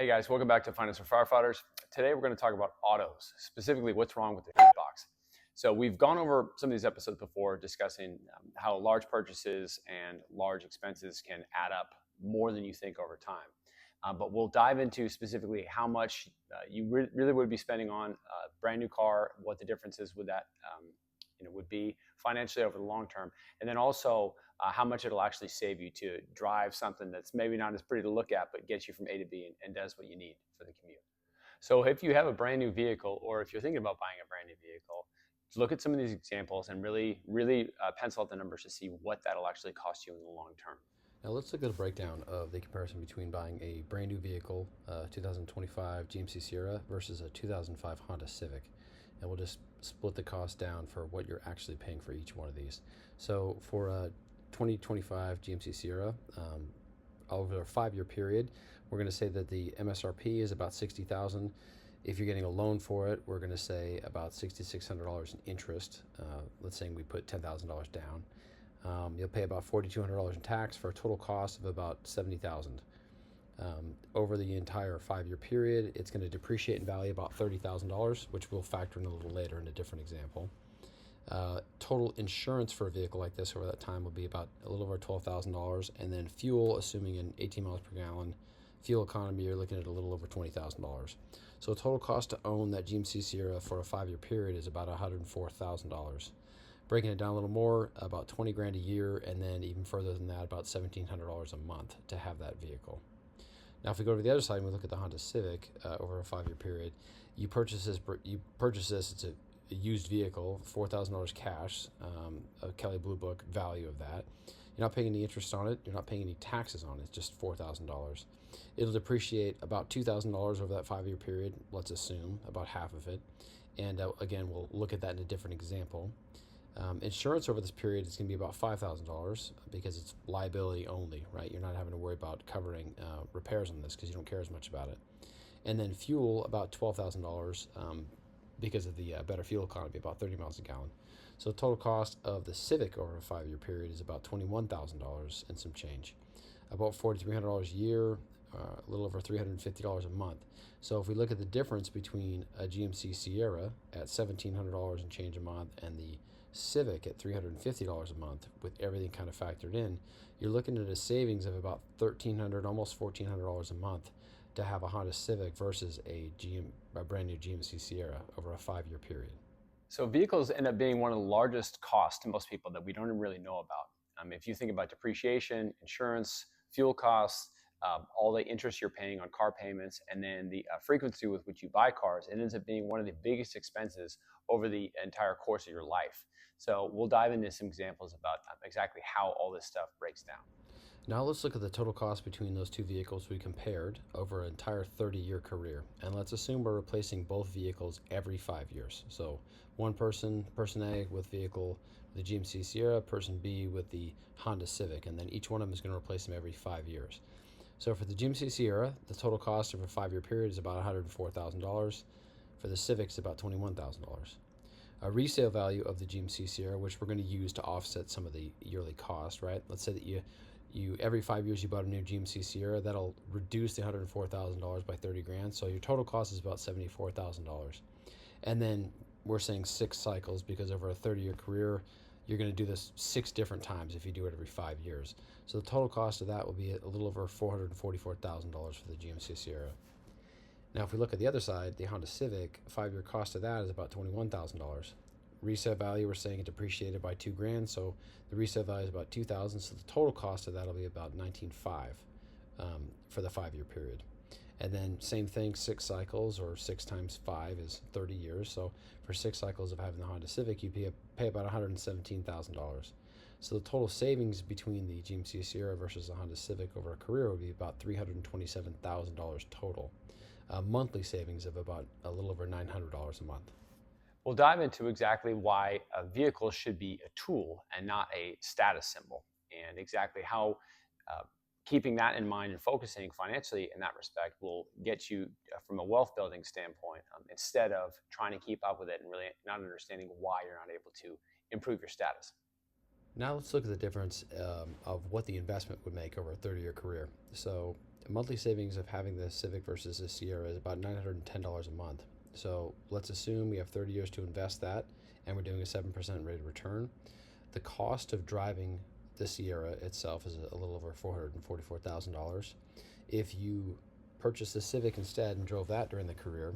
Hey guys, welcome back to Finance for Firefighters. Today we're going to talk about autos, specifically what's wrong with the fuse box. So we've gone over some of these episodes before discussing how large purchases and large expenses can add up more than you think over time. But we'll dive into specifically how much you really would be spending on a brand new car, what the differences with that would be financially over the long term, and then also how much it'll actually save you to drive something that's maybe not as pretty to look at, but gets you from A to B and does what you need for the commute. So if you have a brand new vehicle, or if you're thinking about buying a brand new vehicle, look at some of these examples and really pencil out the numbers to see what that'll actually cost you in the long term. Now let's look at a breakdown of the comparison between buying a brand new vehicle, 2025 GMC Sierra versus a 2005 Honda Civic. And we'll just split the cost down for what you're actually paying for each one of these. So for a 2025 GMC Sierra, over a 5-year period, we're going to say that the MSRP is about $60,000. If you're getting a loan for it, we're going to say about $6,600 in interest. Let's say we put $10,000 down. You'll pay about $4,200 in tax for a total cost of about $70,000. Over the entire 5-year period, it's going to depreciate in value about $30,000, which we'll factor in a little later in a different example. Total insurance for a vehicle like this over that time will be about a little over $12,000, and then fuel, assuming an 18 miles per gallon fuel economy, you're looking at a little over $20,000. So total cost to own that GMC Sierra for a 5-year period is about $104,000. Breaking it down a little more, about 20 grand a year, and then even further than that, about $1,700 a month to have that vehicle. Now, if we go to the other side and we look at the Honda Civic over a 5-year period, you purchase this. It's a used vehicle, $4,000 cash, a Kelley Blue Book value of that. You're not paying any interest on it. You're not paying any taxes on it. It's just $4,000. It'll depreciate about $2,000 over that 5-year period. Let's assume about half of it. And again, we'll look at that in a different example. Insurance over this period is going to be about $5,000 because it's liability only, right? You're not having to worry about covering repairs on this because you don't care as much about it. And then fuel, about $12,000 because of the better fuel economy, about 30 miles a gallon. So the total cost of the Civic over a 5-year period is about $21,000 and some change. About $4,300 a year, a little over $350 a month. So if we look at the difference between a GMC Sierra at $1,700 and change a month and the Civic at $350 a month, with everything kind of factored in, you're looking at a savings of about $1,300, almost $1,400 a month to have a Honda Civic versus a brand new GMC Sierra over a 5-year period. So vehicles end up being one of the largest costs to most people that we don't really know about. If you think about depreciation, insurance, fuel costs, all the interest you're paying on car payments, and then the frequency with which you buy cars, it ends up being one of the biggest expenses over the entire course of your life. So we'll dive into some examples about exactly how all this stuff breaks down. Now let's look at the total cost between those two vehicles we compared over an entire 30-year career. And let's assume we're replacing both vehicles every 5 years. So person A with vehicle, the GMC Sierra, person B with the Honda Civic, and then each one of them is going to replace them every 5 years. So for the GMC Sierra, the total cost over a 5-year period is about $104,000. For the Civic, it's about $21,000. A resale value of the GMC Sierra, which we're going to use to offset some of the yearly cost, right? Let's say that you every 5 years you bought a new GMC Sierra, that'll reduce the $104,000 by 30 grand. So your total cost is about $74,000. And then we're saying 6 cycles because over a 30-year career, you're going to do this 6 different times if you do it every 5 years. So the total cost of that will be a little over $444,000 for the GMC Sierra. Now, if we look at the other side, the Honda Civic, 5-year cost of that is about $21,000. Resale value, we're saying it depreciated by 2 grand, so the resale value is about $2,000. So the total cost of that will be about $19,500 for the 5-year period. And then same thing, 6 cycles, or 6 times 5 is 30 years. So for 6 cycles of having the Honda Civic, you pay about $117,000. So the total savings between the GMC Sierra versus the Honda Civic over a career would be about $327,000 total. Monthly savings of about a little over $900 a month. We'll dive into exactly why a vehicle should be a tool and not a status symbol, and exactly how keeping that in mind and focusing financially in that respect will get you from a wealth building standpoint, instead of trying to keep up with it and really not understanding why you're not able to improve your status. Now let's look at the difference of what the investment would make over a 30-year career. So Monthly savings of having the Civic versus the Sierra is about $910 a month. So let's assume we have 30 years to invest that, and we're doing a 7% rate of return. The cost of driving the Sierra itself is a little over $444,000. If you purchased the Civic instead and drove that during the career,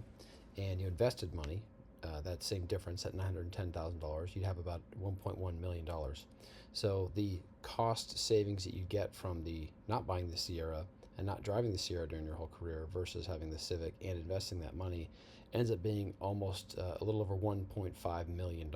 and you invested money, that same difference at $910,000, you'd have about $1.1 million. So the cost savings that you get from the not buying the Sierra and not driving the Sierra during your whole career versus having the Civic and investing that money ends up being almost a little over $1.5 million.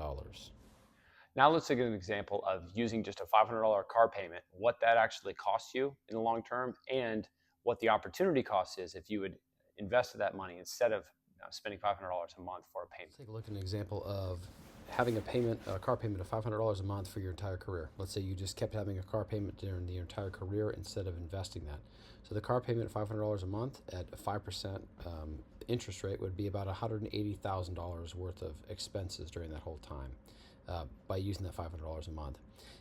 Now let's take an example of using just a $500 car payment, what that actually costs you in the long term, and what the opportunity cost is if you would invest that money instead of spending $500 a month for a payment. Let's take a look at an example of having a car payment of $500 a month for your entire career. Let's say you just kept having a car payment during the entire career instead of investing that. So the car payment of $500 a month at a 5% interest rate would be about $180,000 worth of expenses during that whole time by using that $500 a month.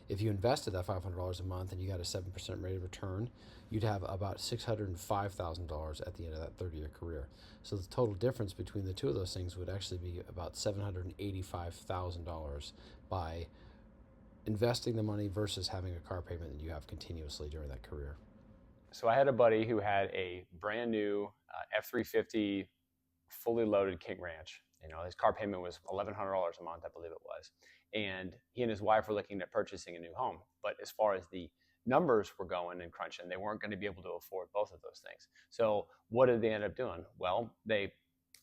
If you invested that $500 a month and you got a 7% rate of return, you'd have about $605,000 at the end of that 30-year career. So the total difference between the two of those things would actually be about $785,000 by investing the money versus having a car payment that you have continuously during that career. So I had a buddy who had a brand new F-350 fully loaded King Ranch. His car payment was $1,100 a month, I believe it was. And he and his wife were looking at purchasing a new home. But as far as the numbers were going and crunching, they weren't going to be able to afford both of those things. So what did they end up doing? Well, they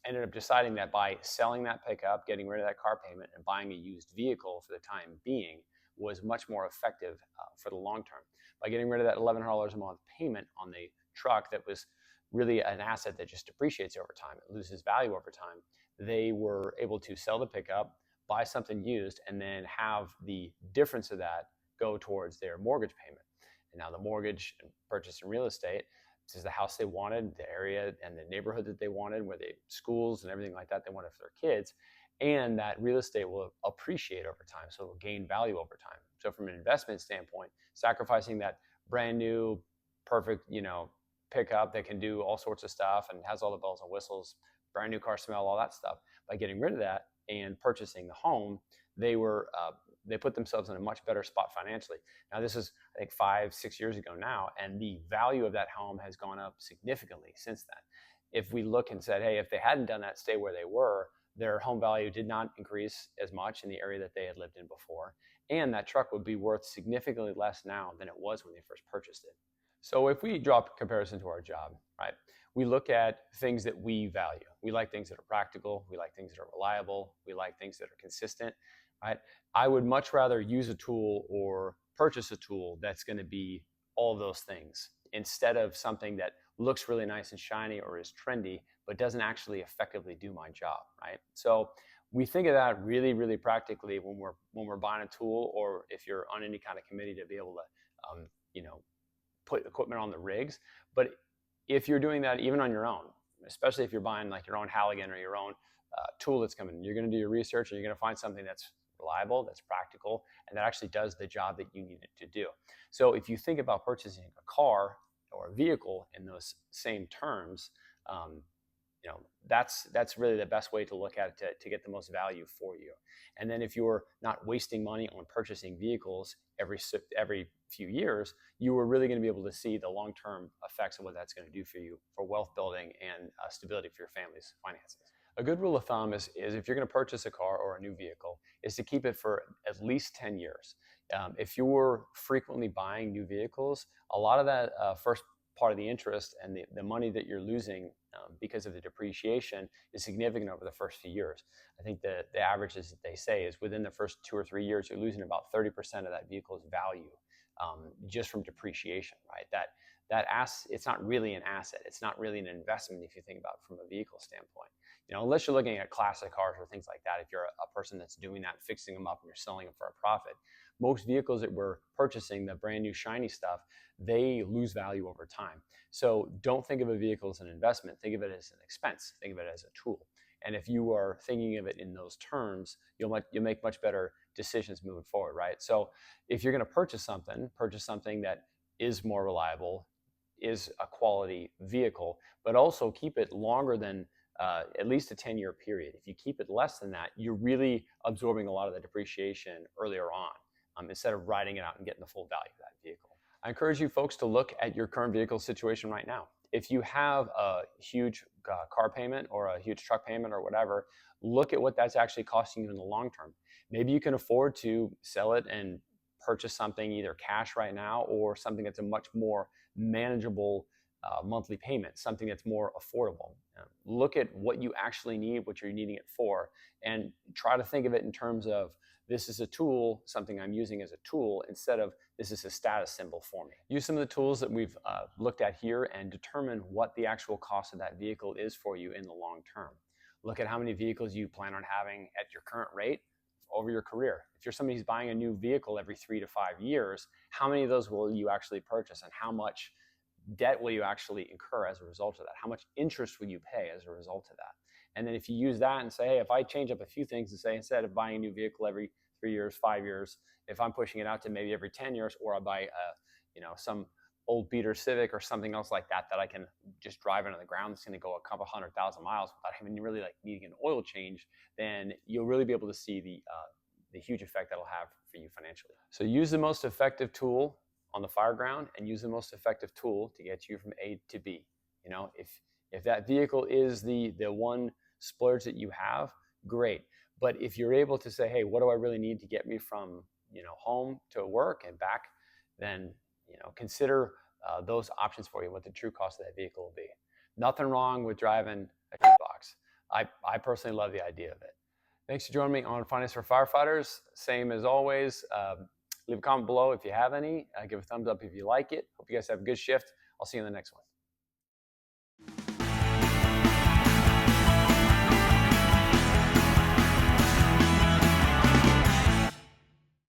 ended up deciding that by selling that pickup, getting rid of that car payment, and buying a used vehicle for the time being was much more effective for the long term. By getting rid of that $1,100 a month payment on the truck that was really an asset that just depreciates over time, it loses value over time, they were able to sell the pickup, buy something used, and then have the difference of that go towards their mortgage payment. And now the mortgage and purchase in real estate, this is the house they wanted, the area and the neighborhood that they wanted, where they schools and everything like that they wanted for their kids. And that real estate will appreciate over time, so it will gain value over time. So from an investment standpoint, sacrificing that brand new, perfect, pickup that can do all sorts of stuff and has all the bells and whistles, brand new car smell, all that stuff, by getting rid of that and purchasing the home, they put themselves in a much better spot financially. Now this is, I think, 5-6 years ago now, and the value of that home has gone up significantly since then. If we look and said, hey, if they hadn't done that, stay where they were, their home value did not increase as much in the area that they had lived in before, and that truck would be worth significantly less now than it was when they first purchased it. So if we draw a comparison to our job, right, we look at things that we value. We like things that are practical. We like things that are reliable. We like things that are consistent, right? I would much rather use a tool or purchase a tool that's going to be all of those things instead of something that looks really nice and shiny or is trendy, but doesn't actually effectively do my job, right? So we think of that really, really practically when we're buying a tool, or if you're on any kind of committee to be able to, put equipment on the rigs. But if you're doing that even on your own, especially if you're buying like your own Halligan or your own tool that's coming, you're going to do your research and you're going to find something that's reliable, that's practical, and that actually does the job that you need it to do. So if you think about purchasing a car or a vehicle in those same terms, that's really the best way to look at it to get the most value for you. And then if you're not wasting money on purchasing vehicles every few years, you are really going to be able to see the long-term effects of what that's going to do for you for wealth building and stability for your family's finances. A good rule of thumb is if you're going to purchase a car or a new vehicle, is to keep it for at least 10 years. If you're frequently buying new vehicles, a lot of that first part of the interest and the money that you're losing because of the depreciation is significant over the first few years. I think the averages that they say is within the first 2 or 3 years, you're losing about 30% of that vehicle's value just from depreciation, right? It's not really an asset. It's not really an investment if you think about it from a vehicle standpoint. Unless you're looking at classic cars or things like that, if you're a person that's doing that, fixing them up and you're selling them for a profit, most vehicles that we're purchasing, the brand new shiny stuff, they lose value over time. So don't think of a vehicle as an investment. Think of it as an expense. Think of it as a tool. And if you are thinking of it in those terms, you'll make much better decisions moving forward, right? So if you're going to purchase something that is more reliable, is a quality vehicle, but also keep it longer than at least a 10-year period. If you keep it less than that, you're really absorbing a lot of the depreciation earlier on, instead of riding it out and getting the full value of that vehicle. I encourage you folks to look at your current vehicle situation right now. If you have a huge car payment or a huge truck payment or whatever, look at what that's actually costing you in the long term. Maybe you can afford to sell it and purchase something either cash right now or something that's a much more manageable monthly payment, something that's more affordable. Look at what you actually need, what you're needing it for, and try to think of it in terms of this is a tool, something I'm using as a tool, instead of this is a status symbol for me. Use some of the tools that we've looked at here and determine what the actual cost of that vehicle is for you in the long term. Look at how many vehicles you plan on having at your current rate over your career. If you're somebody who's buying a new vehicle every 3 to 5 years, how many of those will you actually purchase, and how much debt will you actually incur as a result of that? How much interest will you pay as a result of that? And then if you use that and say, hey, if I change up a few things and say, instead of buying a new vehicle every 3 years, 5 years, if I'm pushing it out to maybe every 10 years, or I buy some old beater Civic or something else like that I can just drive into the ground, that's going to go a couple 100,000 miles without having really needing an oil change, then you'll really be able to see the huge effect that'll have for you financially. So use the most effective tool on the fire ground and use the most effective tool to get you from A to B. If that vehicle is the one splurge that you have, great. But if you're able to say, hey, what do I really need to get me from home to work and back, then consider those options for you, what the true cost of that vehicle will be. Nothing wrong with driving a box. I personally love the idea of it. Thanks for joining me on Finance for Firefighters. Same as always, leave a comment below if you have any. Give a thumbs up if you like it. Hope you guys have a good shift. I'll see you in the next one.